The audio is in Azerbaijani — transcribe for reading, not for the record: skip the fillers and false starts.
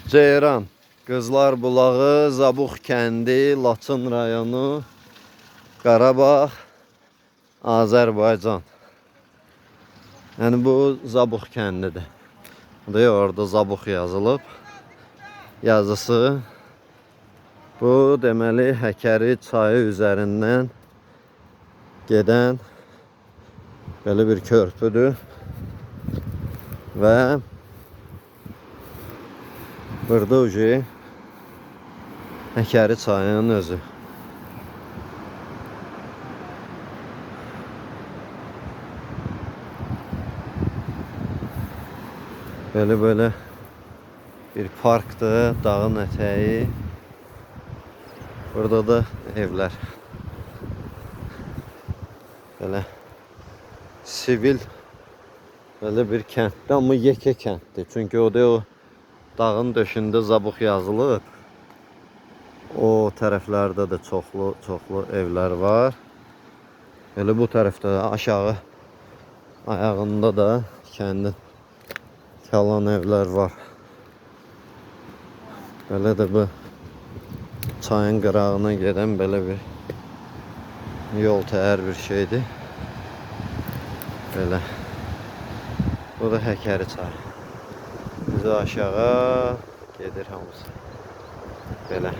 Ceyran, Qızlar Bulağı, Zabux kəndi, Laçın rayonu, Qarabağ, Azərbaycan. Yəni bu Zabux kəndidir. Orada Zabux yazılıb. Yazısı. Bu deməli Həkəri çayı üzərindən gedən belə bir körpüdür. Və burada ucu Həkəri çayının özü. Böyle bir parkdır, dağın ətəyi. Burada da evlər. Böyle sivil böyle bir kənddir, amma yekə kənddir. Çünki o dağın döşündə Zabux yazılıb. O tərəflərdə də çoxlu evlər var. Elə bu tərəfdə aşağı ayağında da kəndin kalan evlər var. Belə də bu çayın qırağına gedən belə bir yol təhər bir şeydir. Belə. Bu da Həkəri çayı. Bizə aşağı gedir hamısı. Belə.